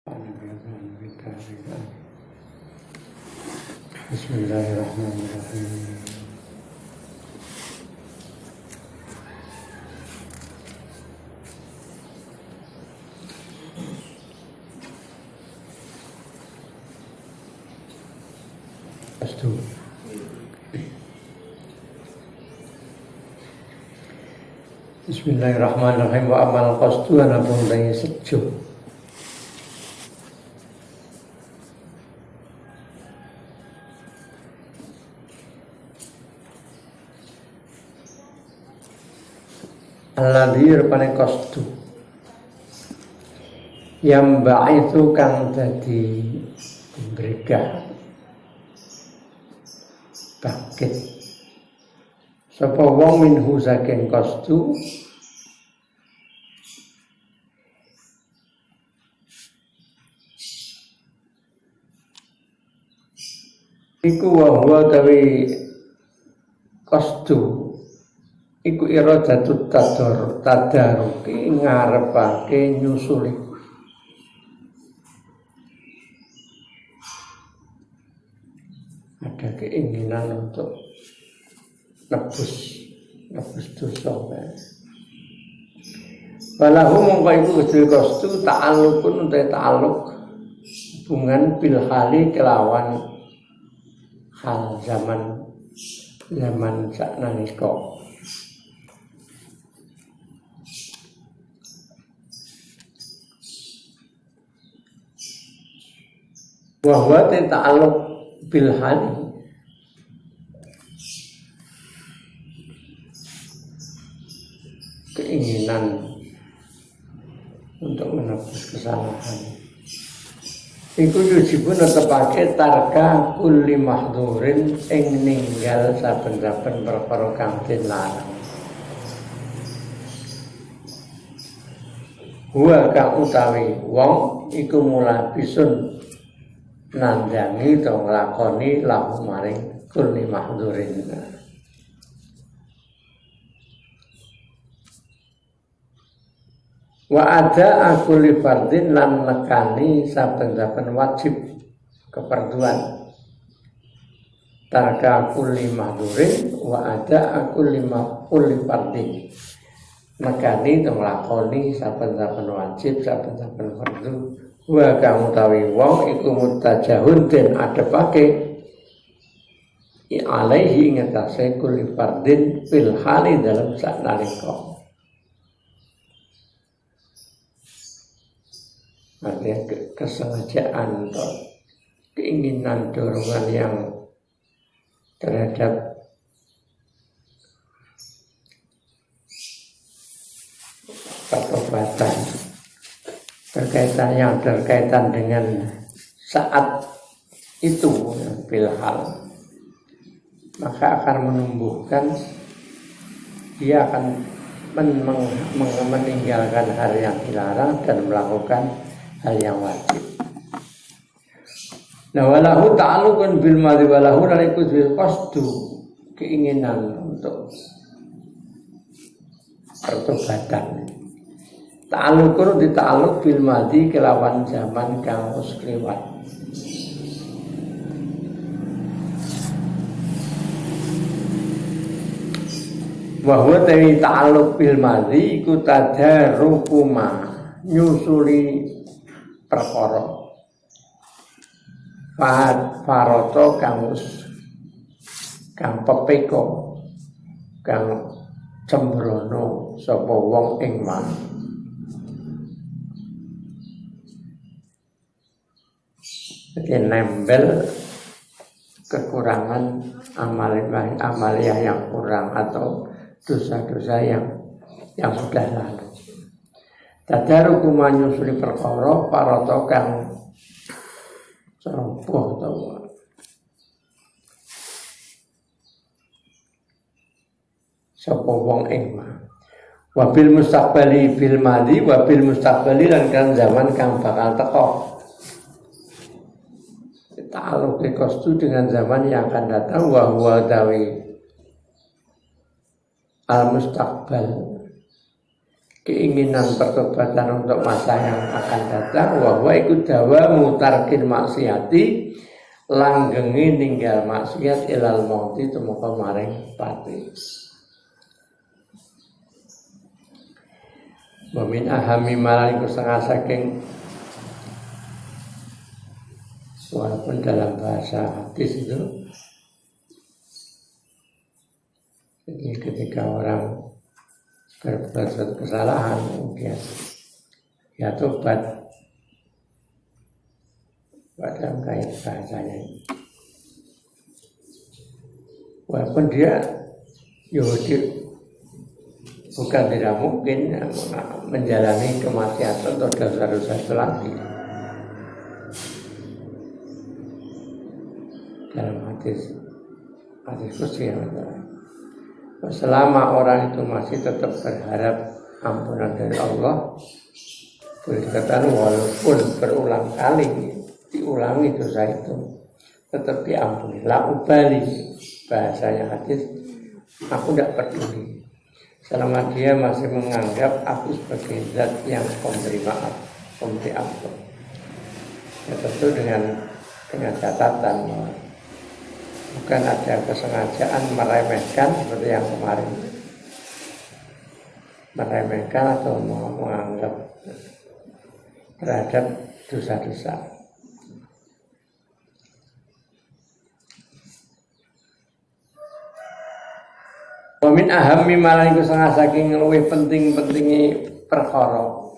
Bismillahirrahmanirrahim. Bismillahirrahmanirrahim. Wa amal qasdu ana pun daya sejuk. Alladhi rupane qasdu yang itu kang dadi bregah bangkit sapa wong minhu saking qasdu iku wa huwa tawi qasdu iku iradatut tadaruki ngarepake nyusuli ada keinginan untuk nebus dosa. Walahu mongko iku kedue qasdu ta'alluqun uta ta'alluq hubungan bil hali kelawan hal zaman saknalika. Wa ta'alluq bil hali keinginan untuk menebus kesalahan iku yujibun netepake tarka kulli mahdhurin ing ninggal saben-saben perkara kang den larang. Wa ka utawi wong iku mulabisun nandhangi to nglakoni lahu maring kulli mahdhurin. Wa ada akuli fardin lan nekani saben-saben wajib keperduan tarka kulli mahdhurin wa ada akuli fardin nekani to nglakoni saben-saben wajib saben-saben fardu wa kang utawi wong iku mutajahun den adepake alaihi ngatasi kulli fardin fil hali dalam saknalika. Artinya kesengajaan atau keinginan dorongan yang terhadap pertobatan berkaitan dengan saat itu bilhal, maka akan menumbuhkan dia akan meninggalkan hal yang dilarang dan melakukan hal yang wajib. Nah, walahu ta'alluqun bil madhi walahu alaikum bil qasdu keinginan untuk pertobatan. Ta'alluqun dita'alluq bil madhi kelawan zaman kang wis kliwat. Wa huwa ta'alluq bil madhi iku tadarukuma nyusuli perkara faroto kang pepeko kang cembrono sapa wong ing man jadi nempel kekurangan amaliyah yang kurang atau dosa-dosa yang sudah lalu. Tadaruku manyusuli perkara paroto kang ceroboh to. Sapa wong ing ma. Wabil mustaqbali bil madhi wabil mustaqbali lan kan zaman kang bakal teko. Ta'alluq qasdu dengan zaman yang akan datang wa huwa dawi al mustaqbal keinginan pertobatan untuk masa yang akan datang, wa iku dawamu tarkin maksiati, langgengi ninggal maksiat ilal mauti tumeka maring pati. Wa min ahami malan iku setengah saking, walaupun dalam bahasa hadis itu, jadi ketika orang berbuat suatu kesalahan, kemudian ya tobat, dalam kait bahasanya, walaupun dia Yahudi, bukan tidak mungkin menjalani kemaksiatan atau dosa-dosa itu lagi. Dalam hadis kursi yang selama orang itu masih tetap berharap ampunan dari Allah, boleh dikatakan walaupun berulang kali diulangi dosa itu tetap diampuni. La ubali, bahasanya hadis, aku tidak peduli selama dia masih menganggap aku sebagai zat yang memberi maaf, memberi ampun. Ya tentu dengan catatan bahwa bukan ada kesengajaan meremehkan seperti yang kemarin, meremehkan atau menganggap terhadap dosa-dosa. Wa min ahammi malan iku setengah saking luwih penting-pentingi perkara,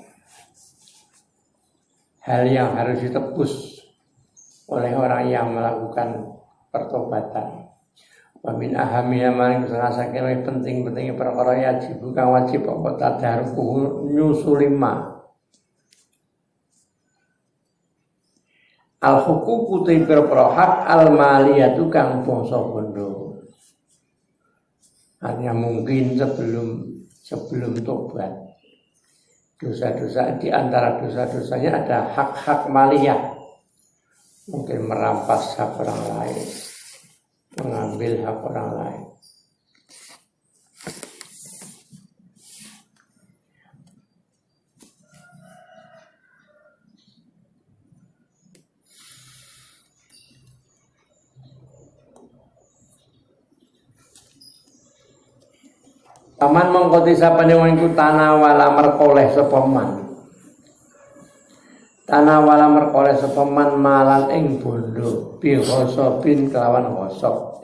hal yang harus ditebus oleh orang yang melakukan pertobatan. Wa min ahammi malan iku setengah saking luwih penting-pentingi perkara yajib kang wajib apa tadarku nyusulima al huququ tabir hak al maliyatu kang bangsa bondo. Hanya mungkin sebelum tobat, dosa-dosa, di antara dosa-dosanya ada hak-hak maliyah, mungkin merampas hak orang lain, mengambil hak orang lain. Paman mengkoti sapane wong iku tanawala merkoleh sapa man. Tanawala merkoleh sapa man malan ing bondo bi ghasabin kelawan ghasab.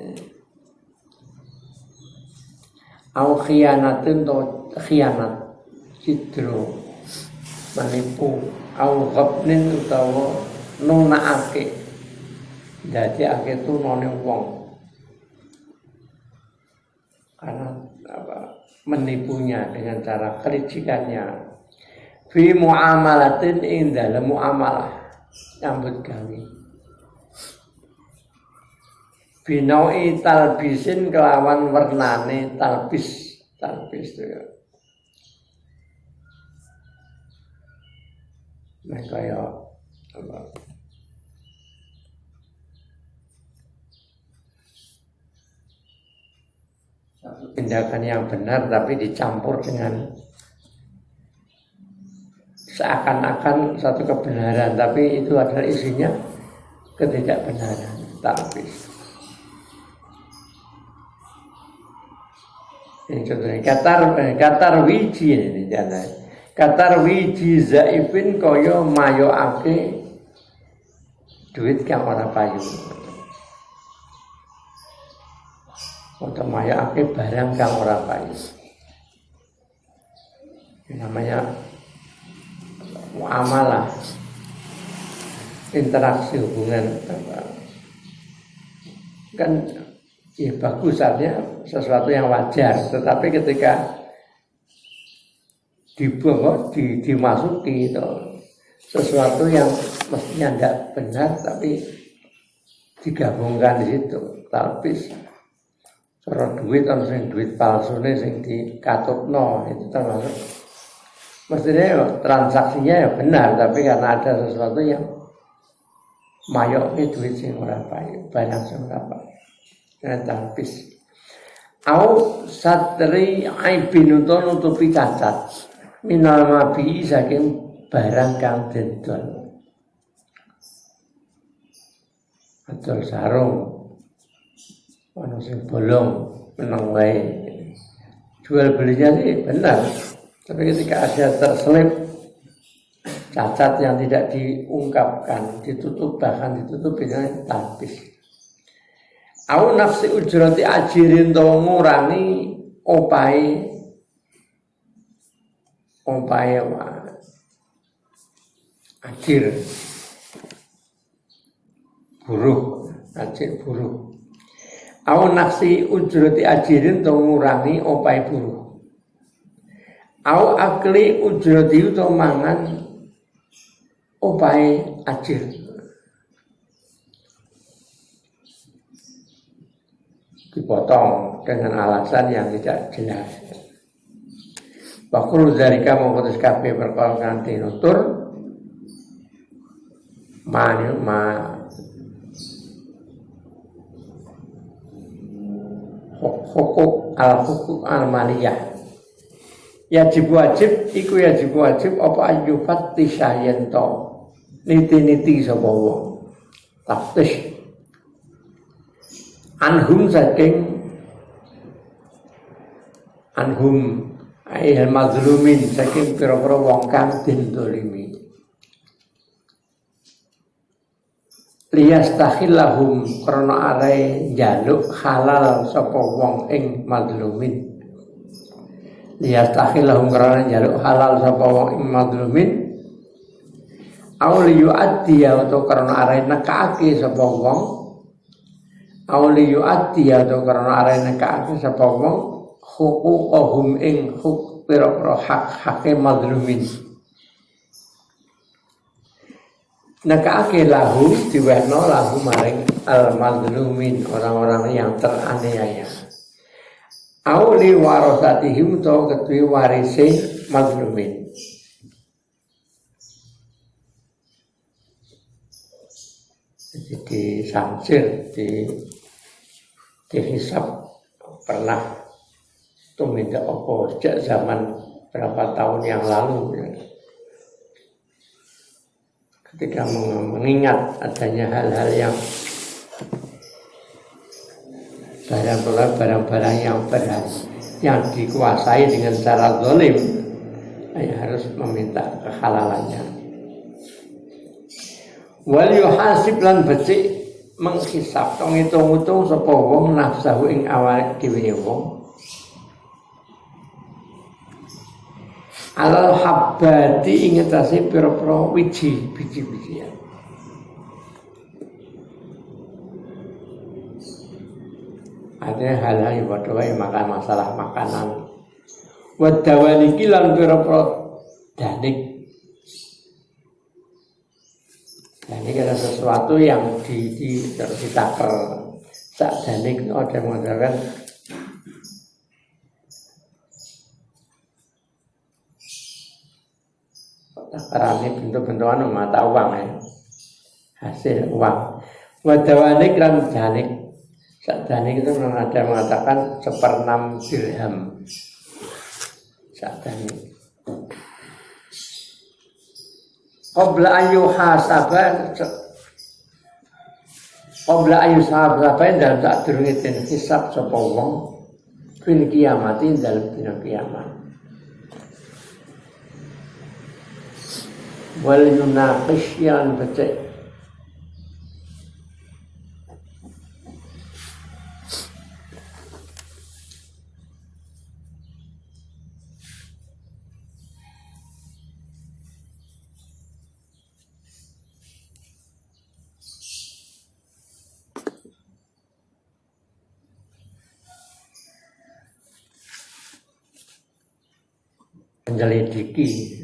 Au khianatin to khianat cidro manipu au ghabnin utawa nunaake. Dadi ake tunone wong. Karena menipunya dengan cara kelicikannya fi muamalatin ing dalem muamalah nyambut gawe binoi talbisin kelawan wernane talbis itu ya kaya apa tindakan yang benar tapi dicampur dengan seakan-akan satu kebenaran, tapi itu adalah isinya ketidakbenaran, talbis. Ini contohnya katar wiji ini jangan. Katar wiji zaifin koyo mayo ake duit kang ora payu. Untuk maya ake barang kang ora payu. Ini namanya muamalah, interaksi hubungan kan ya bagus artinya sesuatu yang wajar, tetapi ketika dimasuki itu sesuatu yang mestinya tidak benar tapi digabungkan di situ talbis. Cara duit ana sing duit palsune sing dikatutno itu termasuk mestinya ya, transaksinya ya benar tapi karena ada sesuatu yang mayoknya duit sing ora payu, barang sing ora payu. Dengan talbis. Au satri aibin nutupi cacat. minal mabi saking barang kang dendol. Adol sarung ana sing bolong meneng wae. Jual belinya sih benar, tapi ketika ada terselip cacat yang tidak diungkapkan, ditutup bahkan ditutup dengan talbis. Au nafsi ujrati ajirin to ngurangi opahe ajir buruh, ajir buruh. Au nafsi ujrati ajirin to ngurangi opahe buruh. Au akli ujrati to mangan opahe ajir. Dipotong dengan alasan yang tidak jelas. Waktu dari kamu putus kabeh perkara kanthi nutur hukuk al-maliyah. Yajib wajib iku yajib wajib apa ayyufat tisyayen to niti-niti sapa wong. Taftish anhum saking ayil mazlumin saking pira-pira wong kang dindolimi. Liyastakhillahum krana are njaluk halal sapa wong ing mazlumin. Liyastakhillahum krana njaluk halal sapa wong ing mazlumin. Auli yu'addi atau krana are nekake sapa wong. Auli yu'addi atau karena arah nekake sapa wong huquqahum ing huk pira-pira hak-hake mazlumin. Nekake lahu diwehno lahu maring al-mazlumin, orang-orang yang teraniaya. Auli warasatihim to ketui warise mazlumin. Jadi samsir dihisap pernah tumindak apa sejak zaman berapa tahun yang lalu ya. Ketika mengingat adanya hal-hal yang barang-barang yang dikuasai dengan cara zalim, harus meminta kehalalannya. Wal yuhasib lan becik menghisab tong hitung-hitung sapa wong nafsahu ing awake dhewe wong alal habbati ing atase pira-pira biji-bijian. Ada hal-hal yang padha makan masalah makanan. Wa dawaliki lan pira-pira danik. Dan ini ada sesuatu yang ditakel sak danik ada mengatakan takarannya bentuk-bentukan mata uang ya, hasil uang. Wadawanik dan danik, sak danik itu ada mengatakan 1/6 dirham sak danik. Qabla ayu hasaban dalam tak durunge den hisab sapa wong fil kiamati dalam dina kiamat. Wal yunaqish yang becek menyelidiki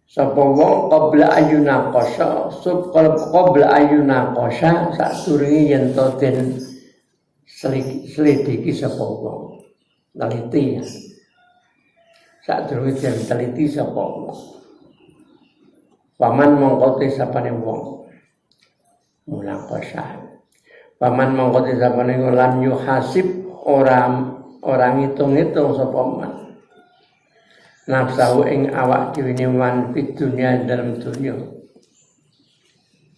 sapa wong qabla ayuna qasa sub qabla ayuna qasa sadurunge yen to den selidiki sapa wong neliti sadurunge den teliti sapa wong paman mongko te sapane wong mulang qasa paman mongko te sapane lan yuhasib orang ngitung-ngitung sapa man nafsahu ing awak dhewe man fid dunya dalam dunya.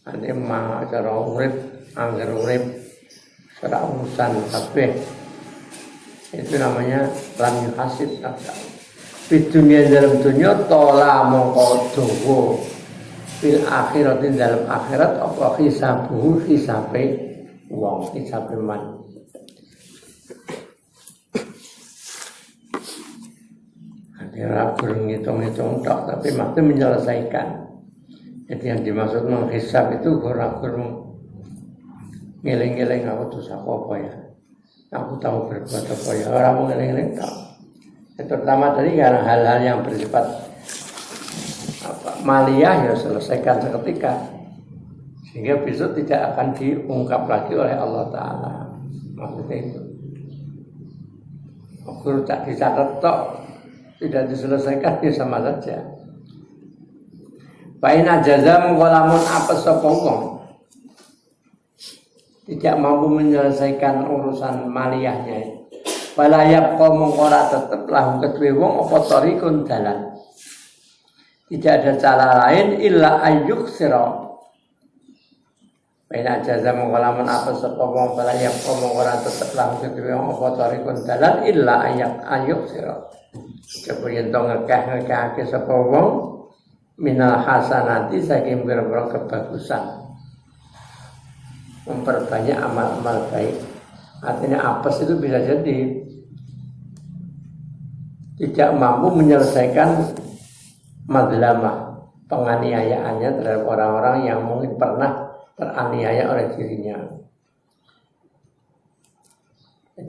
Ane ma cara urip angger urip ora urusan kabeh. Itu namanya lam yuhasib nafsahu. Fid dunya dalam dunya tola mongko dawa fil akhirat dalam akhirat apa hisabuhu hisabe wong hisabe man. Ora kurang ngitung-ngitung tok, tapi maksudnya menyelesaikan. Jadi yang dimaksud menghisab itu ora kurang ngeling-ngeling aku dosa apa ya. Aku tahu berbuat apa ya. Orang mau ngeling-ngeling tok. Terutama tadi karena hal-hal yang bersifat maliyah ya selesaikan seketika. Sehingga besok tidak akan diungkap lagi oleh Allah Ta'ala. Maksudnya itu. Aku tak dicatat tok. Tidak diselesaikan ya sama saja. Baina jaza mengkolamun apa sopongkong tidak mampu menyelesaikan urusan maliyahnya. Walayab komong ora tetep lahu kedue wong apa tarikun dalan. Tidak ada cara lain illa ayyuk sira. Baina jaza mengkolamun apa sopongkong walayab komong ora tetep lahu kedue wong apa tarikun dalan illa ayyuk sira. Coba yen to ngekeh-ngekehake sapa wong minal hasanati saking pira-pira kebagusan. Memperbanyak amal-amal baik. Artinya apes itu bisa jadi tidak mampu menyelesaikan madlamah penganiayaannya terhadap orang-orang yang mungkin pernah teraniaya oleh dirinya.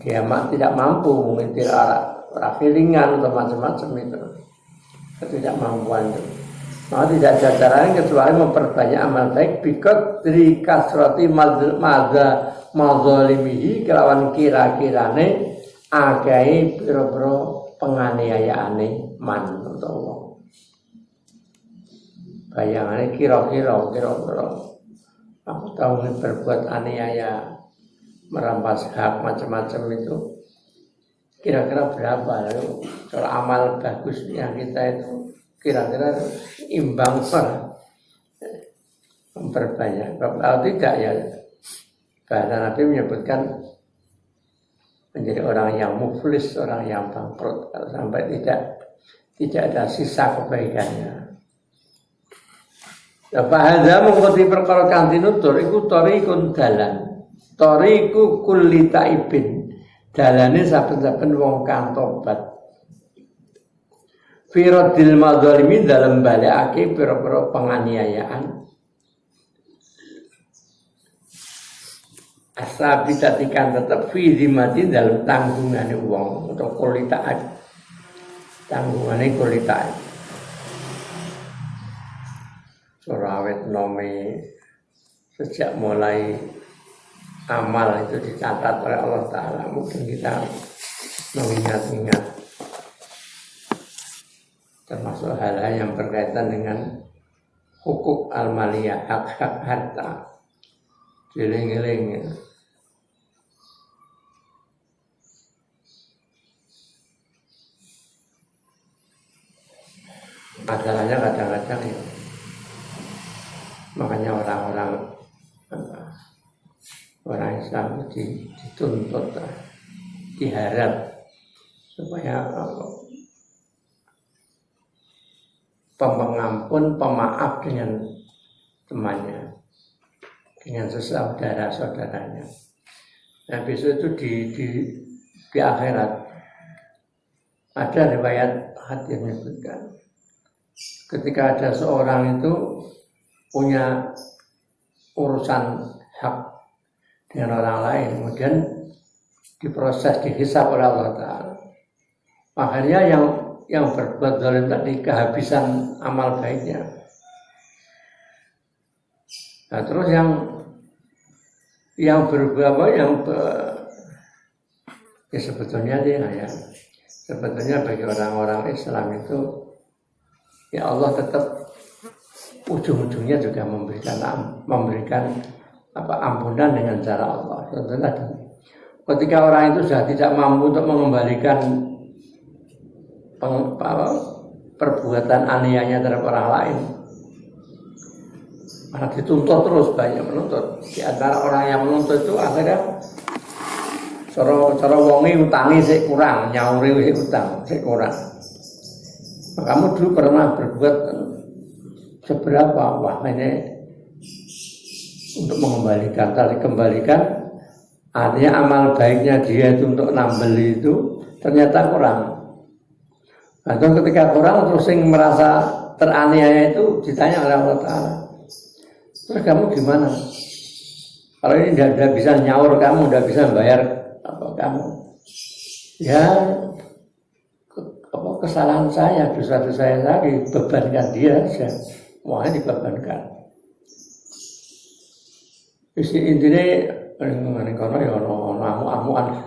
Dia tidak mampu mungkin tidak feelingan atau macam-macam itu ketidakmampuan itu. Maka tidak ada cara lain kecuali memperbanyak amal baik bikot dari kasroti mazalimihi kelawan kira-kirane agai piro-piro penganiayaane man atau wong. Bayangane kira-kira aku tahu berbuat aniaya merampas hak macam-macam itu. Kira-kira berapa lalu kalau amal bagusnya kita itu kira-kira imbang memperbanyak. Kalau tidak ya bahasa Nabi menyebutkan menjadi orang yang muflis, orang yang bangkrut kalau sampai tidak ada sisa kebaikannya. Bahasa mengikuti perkara kanthi nutur iku tariqun dalan. Tariqu kulli taibin. Dalane saben-saben wong kang tobat. Firadil madzalimi dalam balekake pira-pira penganiayaan. Asabitatikan tetap fi zimati dalam tanggungane wong atau kulitaan. Tanggungane kulitaan. Surawet nome sejak mulai amal itu dicatat oleh Allah Ta'ala. Mungkin kita mengingat-ingat termasuk hal-hal yang berkaitan dengan hukuk al-maliyah, hak-hak harta. Jeling-jeling. Masalahnya kadang-kadang ya. Makanya orang Islam dituntut, diharap supaya pengampun, pemaaf dengan temannya, dengan saudara-saudaranya. Nah besok itu di akhirat ada riwayat hadis menyebutkan ketika ada seorang itu punya urusan hak dengan orang lain, kemudian diproses, dihisab oleh Allah Ta'ala. Akhirnya yang berbuat zalim tadi kehabisan amal baiknya. Nah terus yang berbuat ya sebetulnya sebetulnya bagi orang-orang Islam itu ya Allah tetap ujung-ujungnya juga memberikan ampunan dengan cara Allah. Contoh tadi, ketika orang itu sudah tidak mampu untuk mengembalikan perbuatan aniayanya terhadap orang lain. Karena dituntut terus, banyak menuntut. Di antara orang yang menuntut itu akhirnya cara wongi utangi sik kurang, nyauri sik utang sik kurang. Nah, kamu dulu pernah berbuat seberapa? Wah, ini untuk mengembalikan, tadi kembalikan. Artinya amal baiknya dia itu untuk nambel itu ternyata kurang. Nah, ketika kurang terus yang merasa teraniaya itu ditanya oleh Allah Ta'ala, terus kamu gimana? Kalau ini tidak bisa nyaur kamu, tidak bisa bayar apa kamu? Ya, kesalahan saya, dosa-dosa saya lagi, bebankan dia saja. Semuanya dibebankan. Intinya ini kono ya amu-amuan,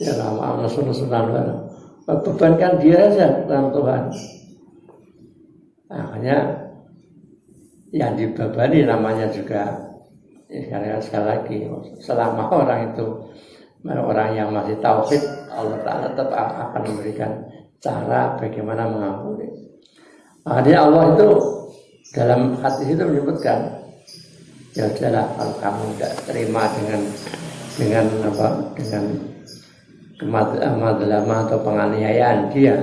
ya amu-amu nesu-nesunan, bebankan dia saja dalam Tuhan. Makanya yang dibebani namanya juga, ya, sekali lagi, selama orang itu orang yang masih tauhid, Allah Ta'ala tetap akan memberikan cara bagaimana mengampuni. Makanya Allah itu dalam hadis itu menyebutkan, ya udahlah kalau kamu tidak terima dengan kemadlaman atau penganiayaan dia,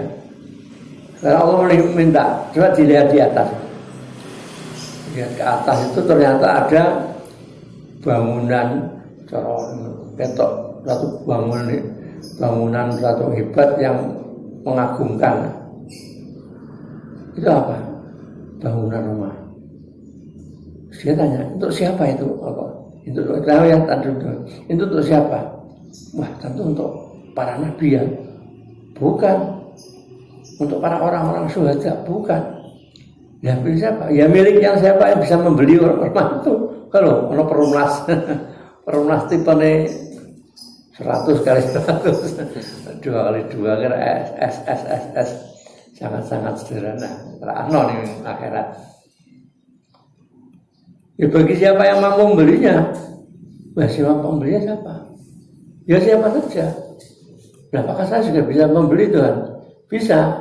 karena Allah minta coba dilihat di atas, lihat ke atas itu ternyata ada bangunan ketok satu bangunan satu hebat yang mengagumkan. Itu apa? Bangunan rumah. Dia tanya, untuk siapa itu? Apa? Untuk yang tadi itu untuk siapa? Wah, tentu untuk para nabi ya. Bukan. Untuk para orang-orang syuhada, bukan. Ya milik siapa? Ya milik yang siapa yang bisa membeli rumah itu. Kalau perumnas perumnas tipe nih 100 kali 100 2 kali 2 kira S sangat-sangat sederhana. Terano nih akhirat. Ya bagi siapa yang mampu membelinya, siapa pembelinya siapa? Ya siapa saja. Nah, apakah saya juga bisa membeli Tuhan? Bisa.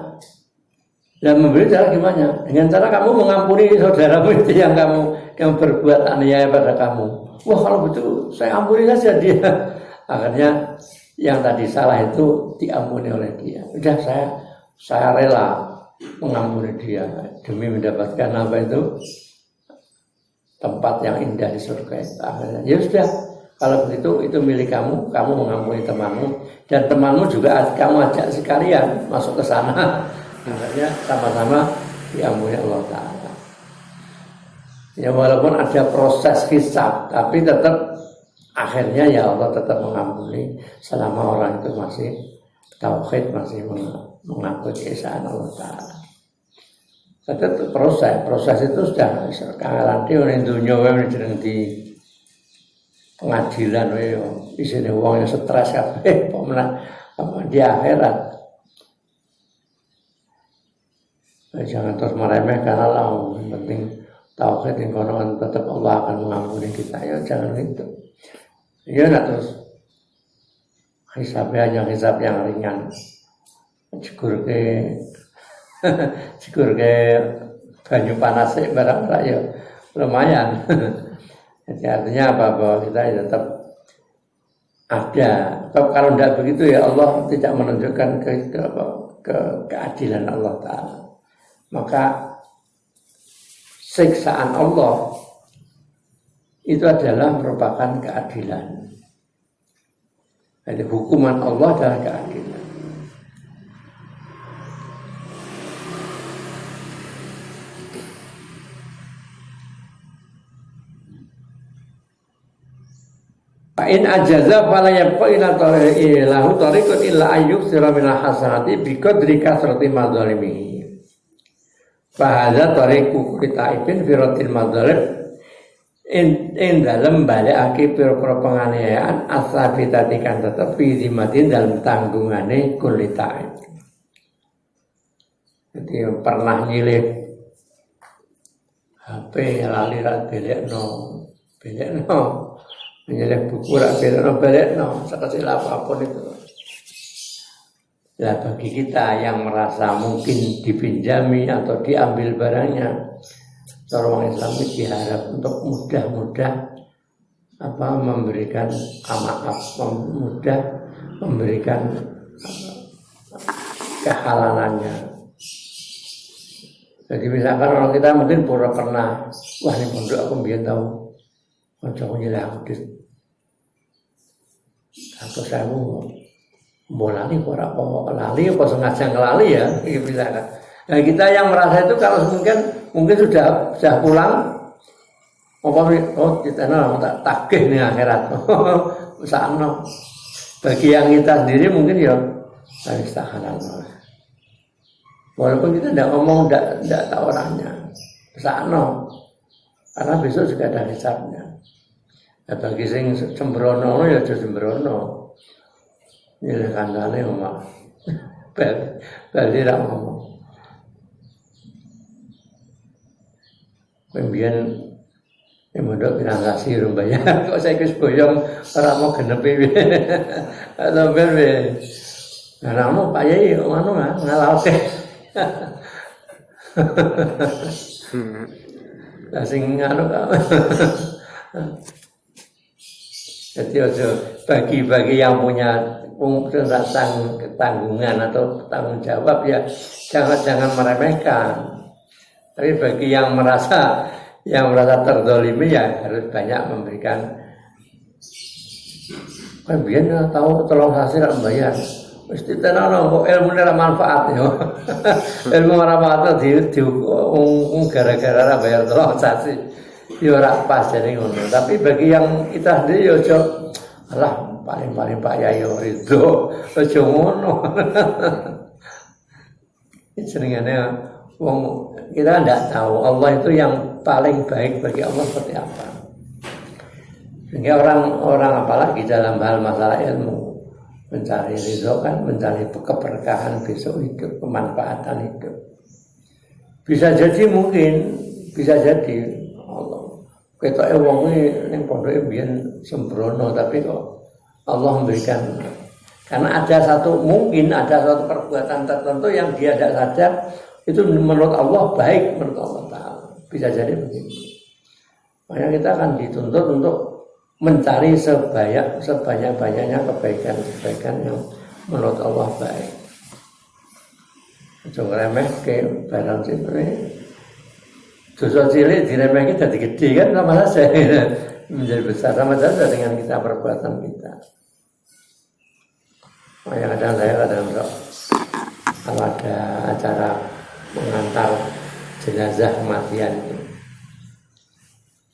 Dan membeli cara gimana? Dengan cara kamu mengampuni saudaramu itu yang berbuat aniaya pada kamu. Wah, kalau betul saya ampuni saja dia. Akhirnya yang tadi salah itu diampuni oleh dia. Udah saya rela mengampuni dia demi mendapatkan apa itu? Tempat yang indah di surga itu. Akhirnya, ya sudah, kalau begitu itu milik kamu mengampuni temanmu, dan temanmu juga kamu ajak sekalian masuk ke sana. Akhirnya sama-sama diampuni Allah Ta'ala. Ya walaupun ada proses hisab, tapi tetap akhirnya ya Allah tetap mengampuni selama orang itu masih tauhid, masih mengakui keesaan Allah Ta'ala. Itu proses itu sudah kangelan dia orang dunia yang jeneng di pengadilan isine wong yang stres kabeh apa di akhirat. Jangan terus meremehkan Allah, yang penting tauhid yang konon tetap Allah akan mengampuni kita. Ya jangan itu. Ya nak terus hisabnya hanya hisab yang ringan. Cikur ke banyu panas barang ya lumayan. Jadi artinya apa? Bahwa kita tetap ada. Kalau tidak begitu ya Allah tidak menunjukkan keadilan Allah Ta'ala. Maka siksaan Allah itu adalah merupakan keadilan. Jadi hukuman Allah adalah keadilan. In ajaza fala yabqa ila lahu tariqun illa ayyuk sira min hasanati bi qadri kasrati madzalimihi. Fa hadza tariqu kitaibin fi ratil madzalim in dalem balekake pira-pira penganiayaan asabitati kan tetep fi zimatin dalam tanggungane kulitaib. Jadi pernah nyilih HP lali ra belekno menyelek buku rak belekno sekecil apapun itu Nah, bagi kita yang merasa mungkin dipinjami atau diambil barangnya, orang Islam diharap untuk mudah-mudah memberikan maaf, mudah memberikan kehalalannya. Jadi misalkan orang kita mungkin pernah, wah ini pondok aku biar tahu, kancaku nyilih aku dit, atau saya mau lali, lali apa sengaja ngelali ya, misalkan. Nah kita yang merasa itu kalau mungkin sudah pulang, kita tak tagih nih akhirat, sana. Bagi yang kita sendiri mungkin ya harus tahanan. Walaupun kita tidak ngomong, tidak tahu orangnya, sana. Karena besok juga ada hisabnya. Nah, bagi sing sembrono ya jadi sembrono. Ini kandane omak. Bali ra ngomong. Pembian mondok pirang kasih rumbayar kok saya wis boyong ora mau genepi. Sampeyan wis. Nah, namu Pak Yai ngono ngalaoke. Lah sing anu kok. Jadi bagi yang punya tanggungan atau tanggung jawab ya jangan meremehkan. Tapi bagi yang merasa terzalimi ya harus banyak memberikan. Biar tahu tolong hasil membayar. Mesti tenan kok ilmu ora manfaat yo. Ilmu ora manfaat di gara-gara ora bayar tolong sasi. Ya ora pas jadi ngono. Tapi bagi yang kita sendiri yo aja alah paling Pak Yai ridho aja ngono. Jenengane wong kita tidak tahu Allah itu yang paling baik bagi Allah seperti apa. Sehingga orang apalagi dalam hal masalah ilmu mencari ridho kan, mencari keberkahan besok hidup, kemanfaatan hidup. Bisa jadi Allah. Kita wong ini pondoke biyen sembrono tapi kok Allah memberikan. Karena ada satu perbuatan tertentu yang dia tidak sadar itu menurut Allah baik, menurut Allah Ta'ala. Bisa jadi begitu. Makanya kita akan dituntut untuk mencari sebanyak-banyaknya kebaikan yang menurut Allah baik. Jangan remeh ke barang cilik. Dosa cilik diremehkan jadi gede kan sama saja menjadi besar sama saja dengan kita perbuatan kita. Makanya kadang kalau ada acara mengantar jenazah kematian itu,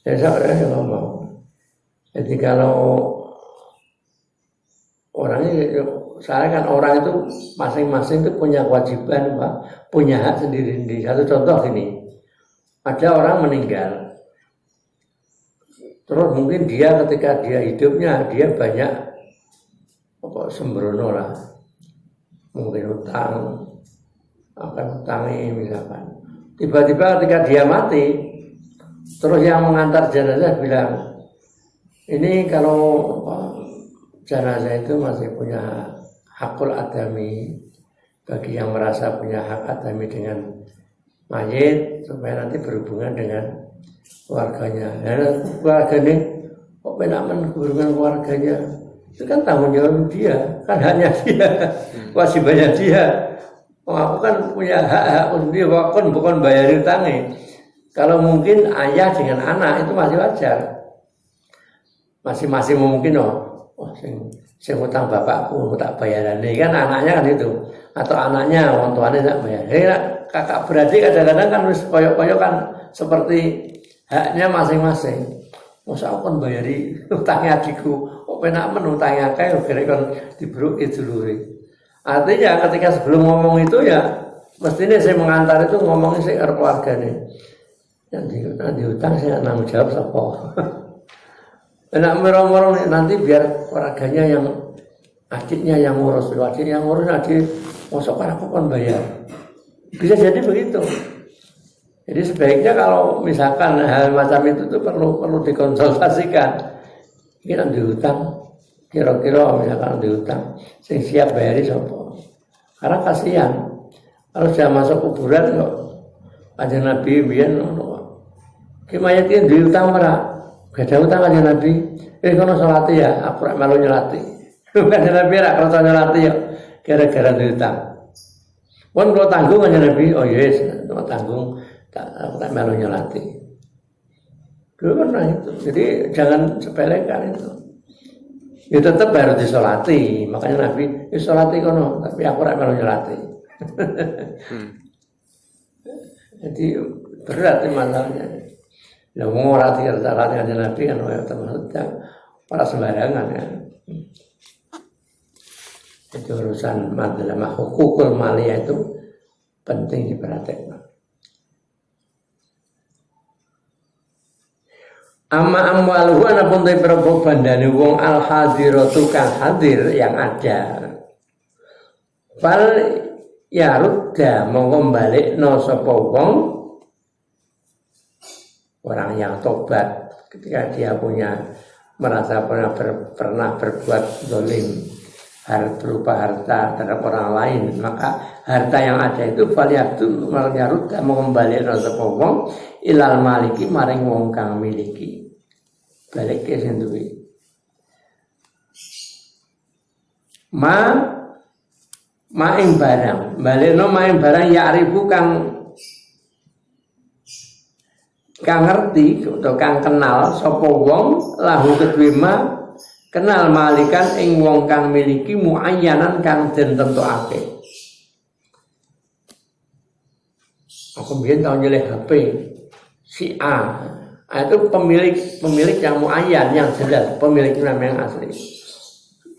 saya ngomong. Jadi kalau saya kan orang itu masing-masing itu punya kewajiban, Pak, punya hak sendiri-sendiri. Satu contoh gini, ada orang meninggal, terus mungkin dia ketika dia hidupnya dia banyak sembrono lah, mungkin utang, akan utangi misalkan. Tiba-tiba ketika dia mati, terus yang mengantar jenazah bilang, ini kalau jenazah itu masih punya hakul adami, bagi yang merasa punya hak adami dengan mayit supaya nanti berhubungan dengan keluarganya. Nah, keluarganya kok penaman berhubungan keluarganya, itu kan tanggung jawab dia, kan haknya dia, kewajibannya dia. Aku kan punya hak sendiri, bukan bayar utangnya. Kalau mungkin ayah dengan anak itu masih wajar. Masing-masing mungkin sing utang bapakku tak bayaran ini kan anaknya kan itu, atau anaknya orang tuanya tak bayar. Kakak beradik kadang-kadang kan harus koyok-koyok kan seperti haknya masing-masing. Masa aku kan bayari utangnya adikku, kok penak menutangnya kayak kira kan dibruki dulure. Artinya ketika sebelum ngomong itu ya mestinya saya mengantar itu ngomongnya saya ke keluarga nih. Yang diutang saya nanggung jawab siapa. Enak merong-merong nanti biar keluarganya yang adiknya yang ngurus, adik masuk aku kan bayar. Bisa jadi begitu. Jadi sebaiknya kalau misalkan hal macam itu tuh perlu dikonsultasikan. Kira diutang, kira-kira misalkan diutang, sing siap bayari sapa. Karena kasihan kalau sudah masuk kuburan kok ada Nabi biyen ngono. Ki mayat iki duwe utang ora? Gak ada utang aja Nabi. Kono salate ya, aku rek melu nyelati. Kan Nabi ra kersa nyelati ya gara-gara duwe utang. Pun kalau tanggung aja Nabi, oh yes, kalau tanggung tak melu nyelati. Dulu pernah itu, jadi jangan sepelekan itu. Ya tetap harus disolati, makanya Nabi disolati kono, tapi aku rak melu nyelati. Jadi berat masalahnya. Ya mau rati rata aja Nabi kan, termasuk para sembarangan ya. Itu urusan masalah hukukul maliyah itu penting diperhatikan. Amma amwaluhu anapun te propo bandane wong al hadiratu kang hadir yang ada. Fal ya rudda mongko balikno sapa wong orang yang tobat ketika dia merasa pernah berbuat zalim berupa harta terhadap orang lain, maka harta yang ada itu faliyatu marjarut mengembalikan sapa wong ilal maliki maring wong kang miliki balik ke sing duwe maing barang balekno maing barang ya arifu kang ngerti atau kang kenal sapa wong lahu kedue kenal malikan ing wong kang miliki muayyanan kang den tentokake. Aku biyen tau nyeleh HP si A. Itu pemilik yang muayyan yang jelas, pemiliknya yang asli.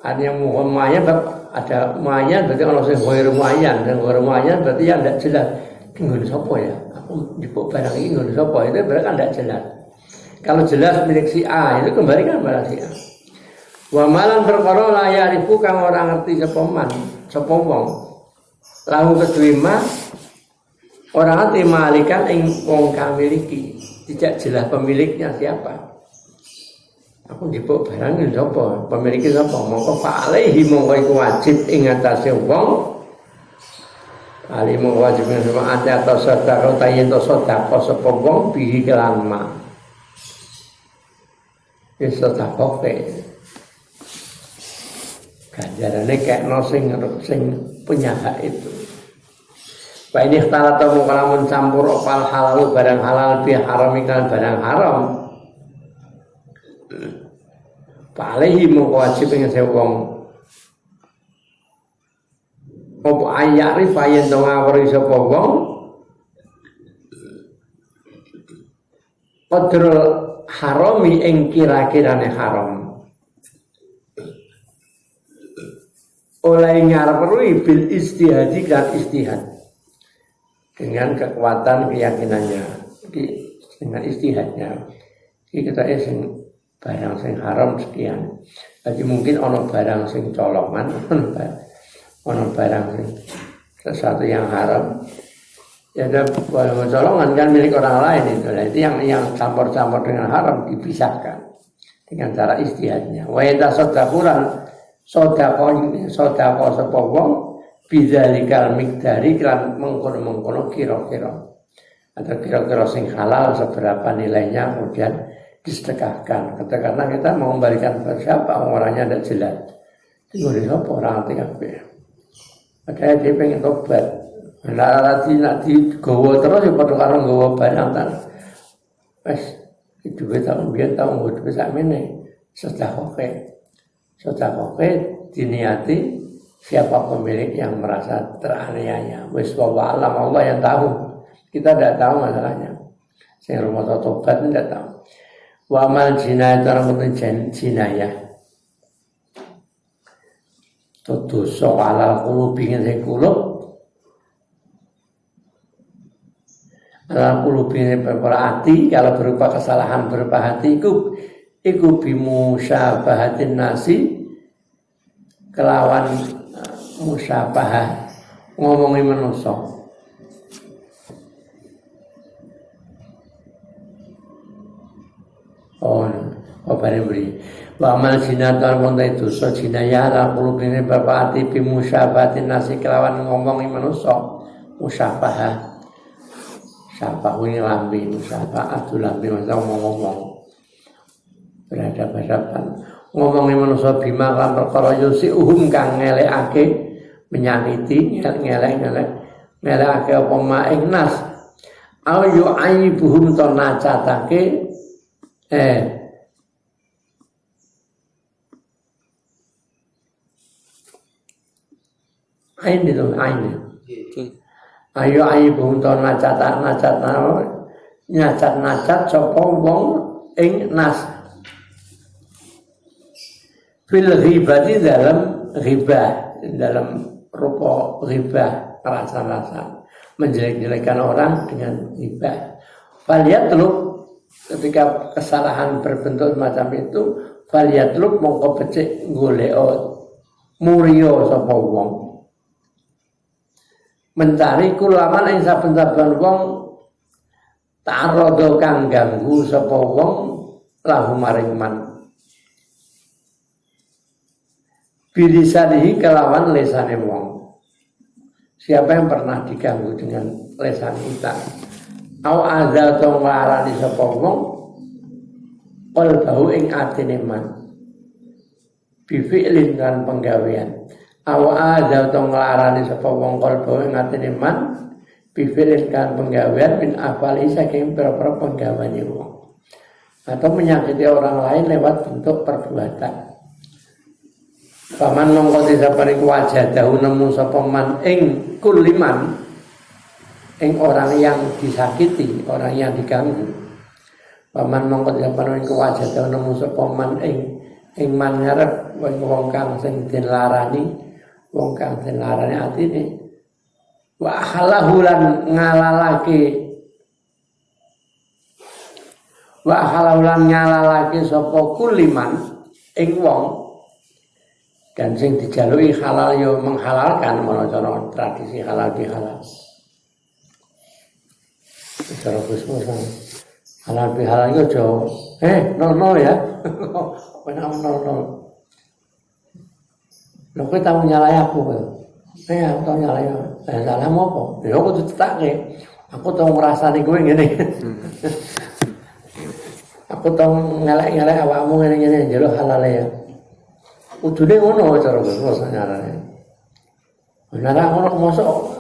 Ada yang muayyan ada muayyan berarti kalau sing ghair muayyan dan ghair muayyan berarti yang tidak jelas. Nggon sapa ya? Aku jupuk barang ini nggon sapa itu berarti kan tidak jelas. Kalau jelas milik si A itu kembalikan pada si A. Wa malan perkara la ya'rifu kang ora ngerti sapa wong. Lahu kedue ora ngerti malikan ing wong kang miliki. Tidak jelas pemiliknya siapa. Aku jipuk barang iki sapa? Pemiliknya sapa? Mongko fa'alaihi mongko iku wajib ing atase wong. Ali mongko wajib ing ate atau sedekah utawi ento sedekah sapa wong bihi kelan ma. Wis sedekah ganjarane kekno sing punya hak itu. Wa ini ikhtalat atau kalamun campur opal halal barang halal bi haram ikan barang haram. Palehi mongko wajib ing wong opo ayari fayen to ngawuri sapa wong qadrul harami ing kira-kirane haram. Oleh ngarep bil istihadi kan istihad dengan kekuatan keyakinannya dengan istihadnya kita sing barang sing haram sekian jadi mungkin ono barang sing colongan ono barang sing sesuatu yang haram ya ada barang colongan kan milik orang lain itu yang campur-campur dengan haram dipisahkan dengan cara istihadnya wa yata sodakuran sodako sapa wong bizalikal mikdari kan mengkono kira-kira atau kira-kira sing halal seberapa nilainya kemudian disedekahkan karena kita mau kembalikan kepada siapa orangnya tidak jelas itu siapa orang hati kabeh padahal dia pengen tobat nak digawa terus ya padha karo nggawa barang ta wis duwe tahun biyen tahun duwe sakmene sedekah diniati siapa pemilik yang merasa teraniaya. Wis wallah Allah yang tahu. Kita tidak tahu masalahnya. Saya rumah tobat tidak tahu. Wa amal jinayah orang jinayah. Dosa alal qulubi sing kulub. Alal qulubi berupa hati, kalau berupa kesalahan berupa hati iku bimusyabahatin nasi kelawan musyabahah ngomongi manusia. Oh, Kabare beri. Wa amal jinatan wonten dosa jinayah lan kulubine bapak ati bimusyabatin nasi kelawan ngomongi manusa musyabahah. Syabah ini lambe musyabah adu lambe masa ngomong-ngomong. Berhadapan ngomongi manusa bima lan perkara yusi kang ngelekake menyakiti ngelekake apa maing nas au yu aibuhum to nacatake ain itu ain ayo aibuhum to nacat sapa wong ing nas fil ghibati dalam ghibah dalam rupa ghibah rasa-rasa menjelek-jelekan orang dengan ghibah. Falyatlub ketika kesalahan berbentuk macam itu falyatlub mongko becik golek murio sapa wong mencari kulaman ing saben-saben wong ta'arrada kang ganggu sapa wong lahu maring man bilisanihi kelawan lesane wong. Siapa yang pernah diganggu dengan lesan kita? Au azal to nglarani sapa wong qalbahu ing atine man. Bi fi'lin kan penggawean. Au azal to nglarani sapa wong qalbahu ing atine man bi fi'lin kan penggawean min afali saking pira-pira penggaweane wong. Atau menyakiti orang lain lewat bentuk perbuatan. Paman mongko disapari wajadahu nemu sapa man ing kuliman ing orang yang disakiti, orang yang diganggu. Paman mongko disapari wajadahu nemu sapa man ing man ngarep wong kang sing den larani, wong kang den larani atine. Wa halahu lan ngalalake sapa kuliman ing wong dan sing dijalui halal yo menghalalkan mana cara tradisi halal bihalal. Cara khusus halal bihalal yo jo nol ya. Benar nol. Lho kowe tau nyalai aku kowe. Aku tau nyalai. Salah apa? Ya aku ditetakne. Aku tau ngrasani kowe ngene. Aku tau ngelek-ngelek awakmu ngene-ngene njaluk halal ya. Ujune ngono cara basa nyarane. Benar ngono mosok.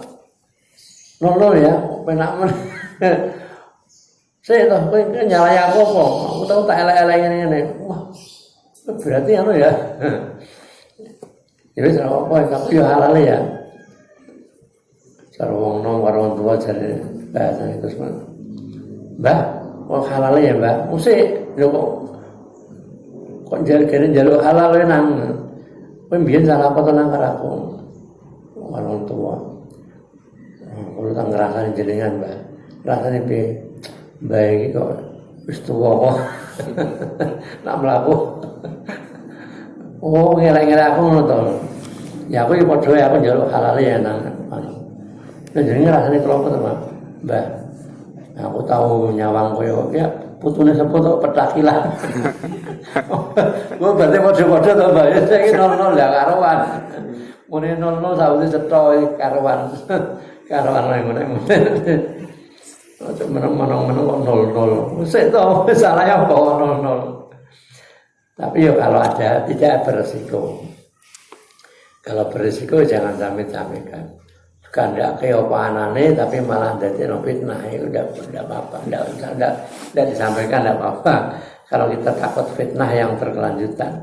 Lolo ya, penak men. Saya toh kowe nyalai aku apa? Aku tahu tak elek-elek ngene. Wah. Berarti anu ya. Ya wis apa tapi yo halal ya. Cara wong nom karo wong tuwa jare bahasa itu semua. Mbah, kok halal ya, Mbah? Musik lho kok jaluk halal nang kowe mbiyen salah apa to nang karo aku wong tuwa kulo tak ngrasani jenengan Mbak rasane piye Mbak iki kok wis tuwa kok nak mlaku oh ngelak-ngelak aku ngono to ya aku yo padha aku njaluk halal ya nang jenengan rasane kelo apa to Mbak aku tahu nyawang koyo ya putune sepo to petakilan. Gua berarti padha-padha to, Mbak. Saiki 00 ya karuan. Mune 00 saute cetha karuan. Karuan ngene. Ojo meneng-meneng kok 00. Sik to, salah ya kok 00. Tapi ya kalau ada tidak beresiko. Kalau beresiko jangan sampai-sampaikan. Kandak ke apa anane tapi malah dadi fitnah itu udah apa-apa, enggak disampaikan enggak apa-apa. Kalau kita takut fitnah yang berkelanjutan.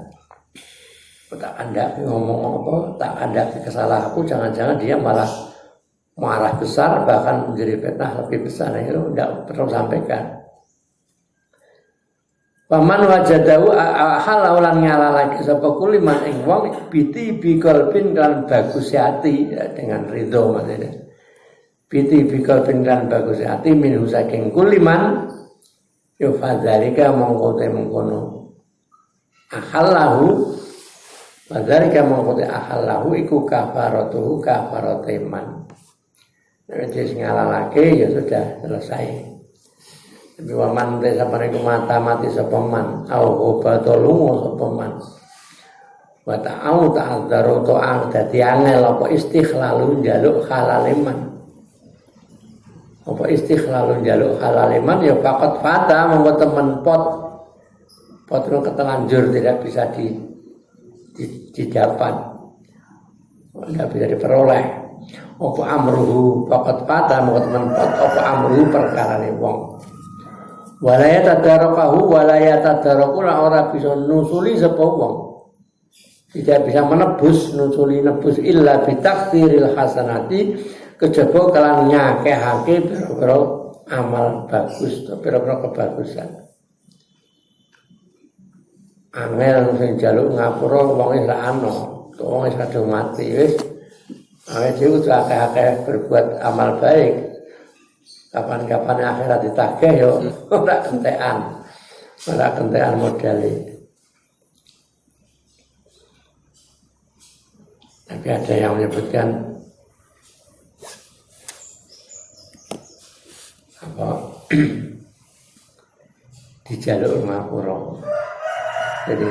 Tak kandak ngomong apa, tak kandak kesalahan aku jangan-jangan dia malah marah besar bahkan menjadi fitnah lebih besar itu enggak perlu sampaikan. Paman wajadahu halaulan ngalalake sapa kuliman ing wong biti biqalbin kan bagus hati ya, dengan ridho maksudnya. Biti biqalbin kan bagus hati minhu saking kuliman yo fadzalika mongko mengkono. Ahallahu fadzalika mongko ahallahu iku kafaratuhu kafaratiman. Nek ngalalake ya sudah selesai. Tapi waman te sapane iku mati sapa man au obatolungo sapa man wa ta'au ta'adzaro ta'ang dadi angel apa istighlalu njaluk halaliman apa istighlalu njaluk halaliman ya faqat fata monggo temen pot itu ketelanjur tidak bisa didapat tidak bisa diperoleh apa amruhu faqat fata monggo temen pot apa amruhu perkarane wong walaya tadarakahu walaya tadaraku ora bisa nusuli sapa wong tidak bisa nebus nebus illa bitaktsiril hasanati kejaba kelan nyakehake pira-pira amal bagus atau pira-pira kebagusan angel sing njaluk ngapura wong wis ra ana wong wis kadung mati wis awake dhewe kudu akeh-akeh berbuat amal baik. Kapan-kapan akhirat ditagih yo ora kentekan modale. Tapi ada yang menyebutkan apa dijaluk ngapura. Jadi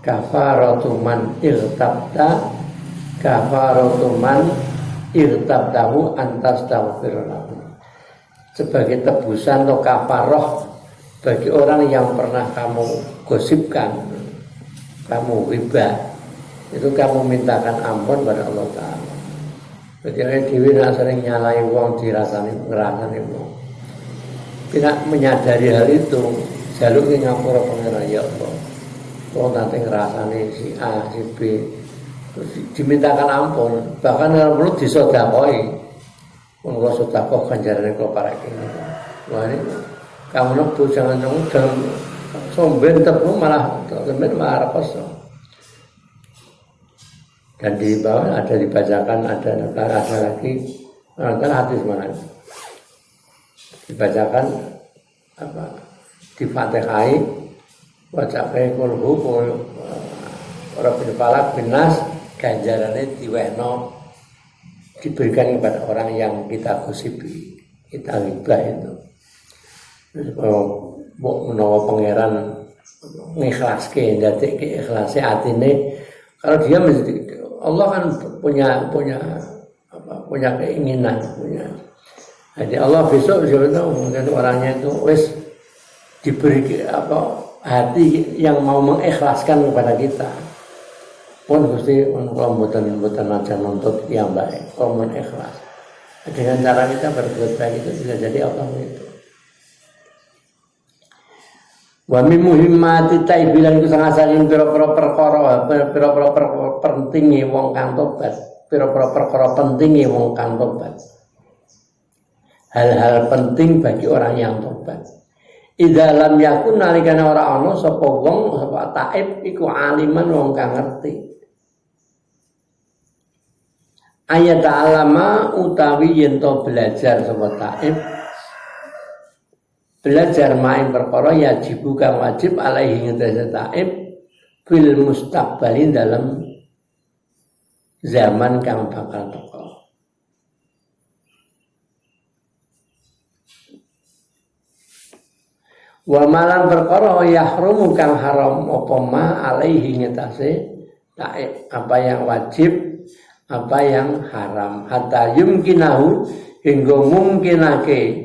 kafaratu man irtabta kafaratu man irtabtahu antas taghfirullah sebagai tebusan atau kafaroh bagi orang yang pernah kamu gosipkan, kamu ghibah, itu kamu mintakan ampun pada Allah Ta'ala. Jadi dewi sering nyalai wong dirasani ngerasani wong tidak menyadari hal itu jaluk ngapura pengira ya Allah wong nanti ngerasani si A, si B dimintakan ampun, bahkan kalau perlu disodakoi kalau sodakoh ganjarannya kalau para kini wah ini kamu nebus jangan somben tebu malah reposo dan di bawah ada dibacakan ada lagi kan hadis mana dibacakan apa di Fatihai wacakai kulhu orang bin falak bin nas ganjarannya diwehno diberikan kepada orang yang kita gosipi, kita ghibah itu. Menawa pangeran ngikhlasake, ndadekke ikhlase atine. Kalau dia Allah kan punya keinginan, punya. Jadi Allah besok mungkin orangnya itu wis diberi hati yang mau mengikhlaskan kepada kita. Pun mesti kalau mboten aja nuntut yang baik, kalau ikhlas. Dengan cara kita berbuat baik itu bisa jadi Allah itu. Wa min muhimmati taibilan ku sangasaning pira-pira perkara, pira-pira pentinge wong kang tobat, pira-pira perkara pentinge wong kang tobat. Hal-hal penting bagi orang yang tobat. Idza lam yakun nalikane ora ana sapa wong sapa taib iku aliman wong kang ngerti. Ayat alama utawi yen to belajar sapa taib belajar main perkara yajib kang wajib alaihi ngatasi taib fil mustaqbalin dalam zaman kang bakal teko. Wa malan perkara yahrumu kang haram apa ma alaihi ngatasi taib apa yang wajib apa yang haram hatta yumkinahu hingga mungkinake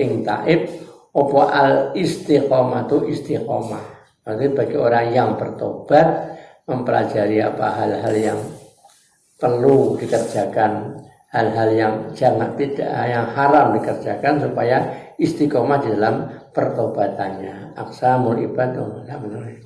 ing taib apa al istiqomatu istiqomah. Berarti bagi orang yang bertobat mempelajari apa hal-hal yang perlu dikerjakan, hal-hal yang yang haram dikerjakan supaya istiqomah di dalam pertobatannya. Aqsamul ibadah la menurut